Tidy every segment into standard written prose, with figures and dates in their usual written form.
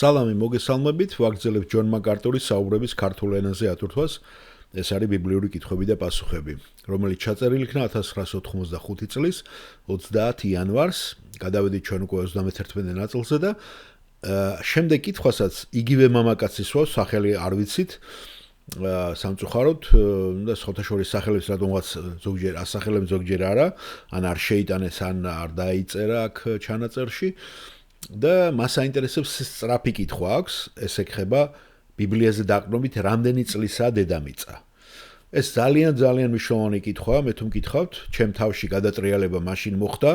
სალამი მოგესალმებით, ვაგრძელებთ ჯონ მაკარტურის საუბრების ქართულ ენაზე ათურთვას. ეს არის ბიბლიური კითხვები და პასუხები, რომელიც ჩაწერილი იქნა 1985 წლის 30 იანვარს. გადავედით ჩვენ უკვე 31 ნაწილზე და შემდეგ კითხვასაც იგივე მამაკაცი სვავს, სახელი არ ვიცით. სამწუხაროდ და სხვათაშორის სახელებს რადგანაც ზოგჯერ ასახელებ ზოგჯერ არა, ან არ შეიტანეს, ან არ დაიწერა აქ ჩანაწერში. და მას აინტერესებს სწრაფი კითხვა აქვს, ეს ეხება ბიბლიაზე დაყრდნობით რამდენი წლისაა დედამიწა. ეს ძალიან მნიშვნელოვანი კითხვაა, მე თუ მკითხავთ, ჩემ თავში გადატრიალება მაშინ მოხდა.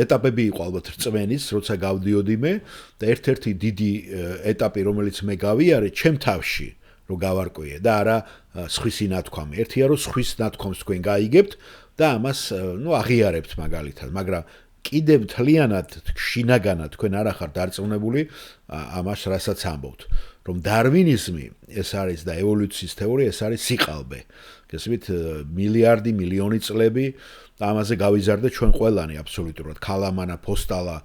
ეტაპები იყო ალბათ რწმენის, როცა გავდიოდი მე და ერთ-ერთი დიდი ეტაპი, რომელიც მე გავიარე ჩემ თავში, რომ გავარკვიე და არა სხვისი ნათქვამი. ერთია რომ სხვის ნათქვამს თქვენ გაიგებთ და ამას აღიარებთ მაგალითად, მაგრამ კიდევ მთლიანად შინაგანად თქვენ არ ახართ დარწმუნებული ამას, რასაც ამბობთ, რომ დარვინიზმი ეს არის და ევოლუციის თეორია ეს არის სიყალბე. გესმით, მილიარდი, მილიონი წლები და ამაზე გავიზარდა ჩვენ ყველანი აბსოლუტურად, ქალამანა, ფოსტალა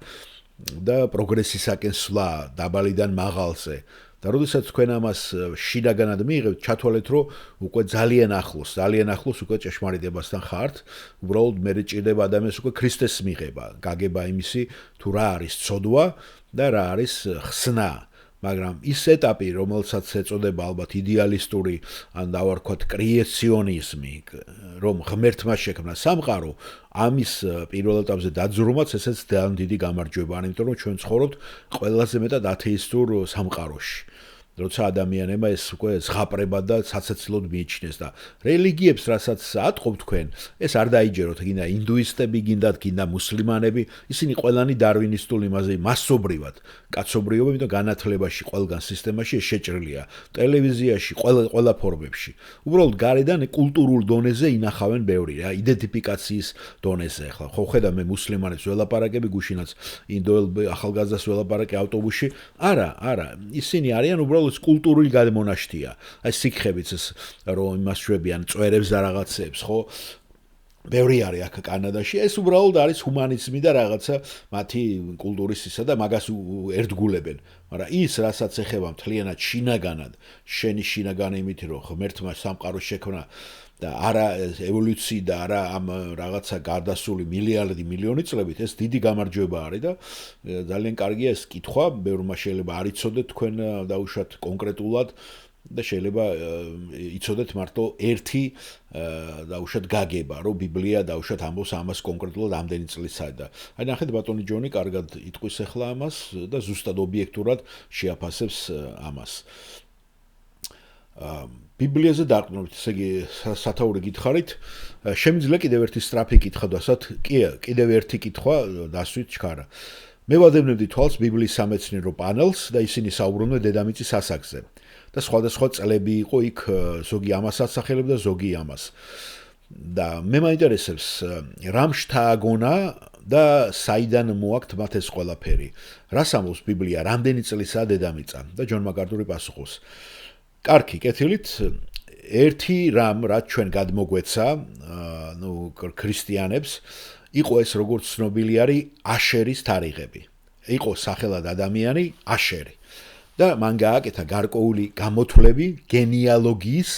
და პროგრესისაკენ სვლა, დაბალიდან მაღალზე. და როდესაც თქვენ ამას შინაგანად მიიღებთ, ჩათვალეთ, რომ უკვე ძალიან ახლოს უკვე ჭეშმარიტებასთან ხართ. უბრალოდ მე ჭირდება ადამიანს უკვე ქრისტეს მიღება, გაგება იმისი, თუ რა არის ცოდვა და რა არის ხსნა. მაგრამ ის ეტაპი, რომელსაც ეწოდება ალბათ იდეალისტური, ან დავარქვათ კრიაციონიზმი, რომ ღმერთმა შექმნა სამყარო, ამის პირველ ეტაპზე დაძრომაც ესეც ძალიან დიდი გამარჯვება, იმიტომ რომ ჩვენ ცხოვრობთ ყველაზე მეტად ათეისტურ სამყაროში. როცა ადამიანებმა ეს უკვე ზღაპრება და საცეცილოდ მიიჩნეს და რელიგიებს, რასაც ატყობთ თქვენ, ეს არ დაიჯეროთ, გინდა ინდუისტები, გინდა მუსლიმანები, ისინი ყველანი დარვინისტულ იმაზე მასობრივად, კაცობრიობა, იმიტომ განათლებაში, ყველგან სისტემაში ეს შეჭრილია, ტელევიზიაში, ყველა ფორმებში. უბრალოდ გარედან კულტურულ დონეზე ინახავენ ბევრი, რა, იდენტიფიკაციის დონეზე. ახლა ხო ხედავ მე მუსლიმანებს ველაპარაკები, გუშინაც ინდოელ ახალგაზრდას ველაპარაკე ავტობუსში. არა, ისინი არიან უბრალოდ კულტურული გადმონაშთია. აი სიქხებიც ეს რომ იმას შვებიან წვერებს და რაღაცებს, ხო? ბევრი არის აქ კანადაში. ეს უბრალოდ არის ჰუმანიზმი და რაღაცა მათი კულტურის ისა და მაგას ერთგულებენ. მაგრამ ის, რასაც ეხება მთლიანად შინაგანად, შენი შინაგანი იმით, რომ ღმერთმა სამყაროს შექმნა და არა ევოლუცია და არა ამ რაღაცა გარდასული მილიარდი მილიონი წლებით, ეს დიდი გამარჯვება არის და ძალიან კარგია ეს კითხვა, ბევრმა შეიძლება არ იცოდეთ თქვენ დაუშვათ კონკრეტულად და შეიძლება იცოდეთ მარტო ერთი დაუშვათ გაგება, რომ ბიბლია დაუშვათ ამბობს ამას კონკრეტულად ამდენი წლისაა და აი ნახეთ ბატონი ჯონი კარგად იტყვის ახლა ამას და ზუსტად ობიექტურად შეაფასებს ამას. ბიბლიაზე დაყრდნობით, ესე იგი სათაური გითხარით, შემიძლია კიდევ ერთი სწრაფი კითხვა დასვათ, კიდევ ერთი კითხვა დასვით ჩქარა. მე ვადევნებდი თვალს ბიბლიის სამეცნიერო პანელს და ისინი საუბრობდნენ დედამიწის ასაკზე. და სხვადასხვა წლები იყო იქ, ზოგი ამას ასახელებდა, ზოგი ამას. და მე მაინტერესებს, რამ შთააგონა და საიდან მოაქვთ მათ ეს ყველაფერი. რას ამბობს ბიბლია, რამდენი წლისაა დედამიწა? და ჯონ მაკარტური პასუხობს. კარგი, კეთილით, ერთი რამ, რაც ჩვენ გადმოგვეცა, ქრისტიანებს, იყო ეს როგორც ცნობილი არის აშერის თარიღები. იყო სახელად ადამიანი აშერი. და მან გააკეთა გარკვეული გამოთვლები გენეალოგიის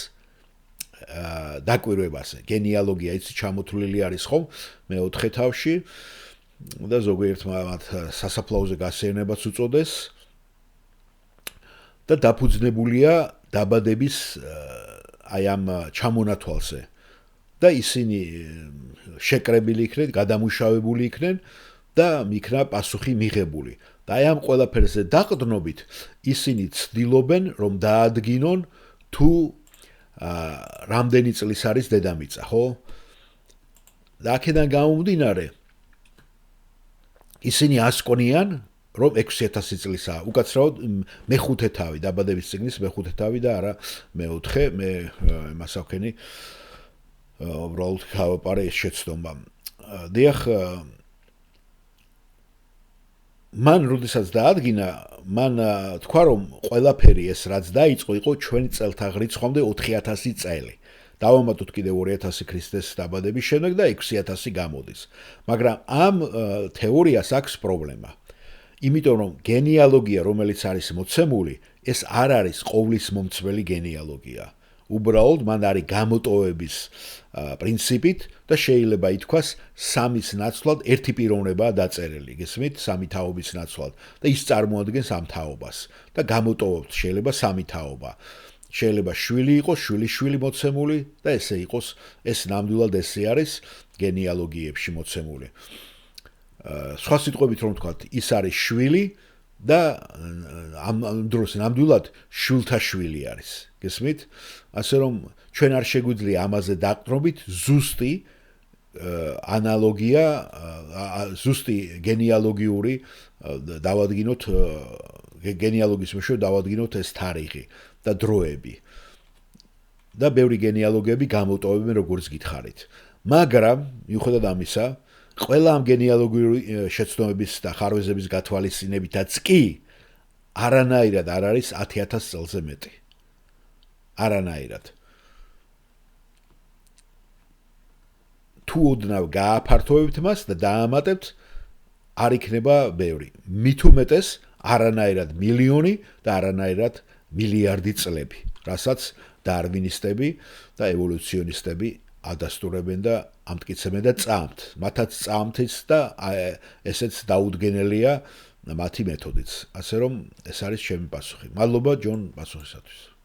დაკვირვებაზე. გენეალოგია იცი ჩამოთვლილი არის ხომ მეოთხე თავში და ზოგიერთმა მათ სასაფლაოზე გასეირნებაც უწოდეს და დაფუძნებულია დაბადების აი ამ ჩამონათვალზე. და ისინი შეკრებილი იქნენ, გადამუშავებული იქნენ და იქნა პასუხი მიღებული. და აი ამ ყველაფერზე დაყრდნობით ისინი ცდილობენ, რომ დაადგინონ თუ რამდენი წლის არის დედამიწა, ხო? და აქედან გამომდინარე ისინი ასკონიან, რომ 6000 წლისაა. უკაცრავად მეხუთე თავი, დაბადების წიგნის მეხუთე თავი და არა მეოთხე, მე იმას ავქენი უბრალოდ გავაპარე ეს შეცდომა. დიახ, მან როდესაც დაადგინა, მან თქვა, რომ ყველაფერი ეს რაც დაიწყო, იყო ჩვენი წელთაღრიცხვამდე 4000 წელი. დავამატოთ კიდევ 2000 ქრისტეს დაბადების შემდეგ და 6000 გამოდის. მაგრამ ამ თეორიას აქვს პრობლემა. იმიტომ რომ გენეალოგია, რომელიც არის მოცემული, ეს არ არის ყოვლის მომცველი გენეალოგია. უბრალოდ მან არის გამოტოვების პრინციპით და შეიძლება ითქვას სამის ნაცვლად ერთი პიროვნებაა დაწერილი, გესმით, სამი თაობის ნაცვლად და ის წარმოადგენს ამ თაობას და გამოტოვებთ შეიძლება სამი თაობა. შეიძლება შვილი იყოს, შვილიშვილი მოცემული და ესე იყოს, ეს ნამდვილად ესე არის გენეალოგიებში მოცემული. სხვა სიტყვებით რომ ვთქვათ, ის არის შვილი და ამ დროს ნამდვილად შვილთა შვილი არის. გესმით? ასე რომ ჩვენ არ შეგვიძლია ამაზე დაყრდნობით ზუსტი ანალოგია, ზუსტი გენეალოგიური დავადგინოთ გენეალოგიის მეშვეობით დავადგინოთ ეს თარიღი და დროები. და ბევრი გენეალოგები გამოტოვებენ როგორც გითხარით. მაგრამ მიუხედავად ამისა, ყველა ამ გენეალოგიური შეცდომების და ხარვეზების გათვალისწინებითაც კი არანაირად არ არის 10,000 წელზე მეტი. არანაირად. თუ ოდნავ გააფართოვებთ მას და დაამატებთ, არ იქნება ბევრი. მით უმეტეს არანაირად მილიონი და არანაირად მილიარდი წლები, რასაც დარვინისტები და ევოლუციონისტები ადასტურებენ და ამტკიცებენ და წამთ. მათაც წამთიც და ესეც დაუდგენელია მათი მეთოდიც. ასე რომ ეს არის ჩემი პასუხი. მადლობა ჯონ პასუხისათვის.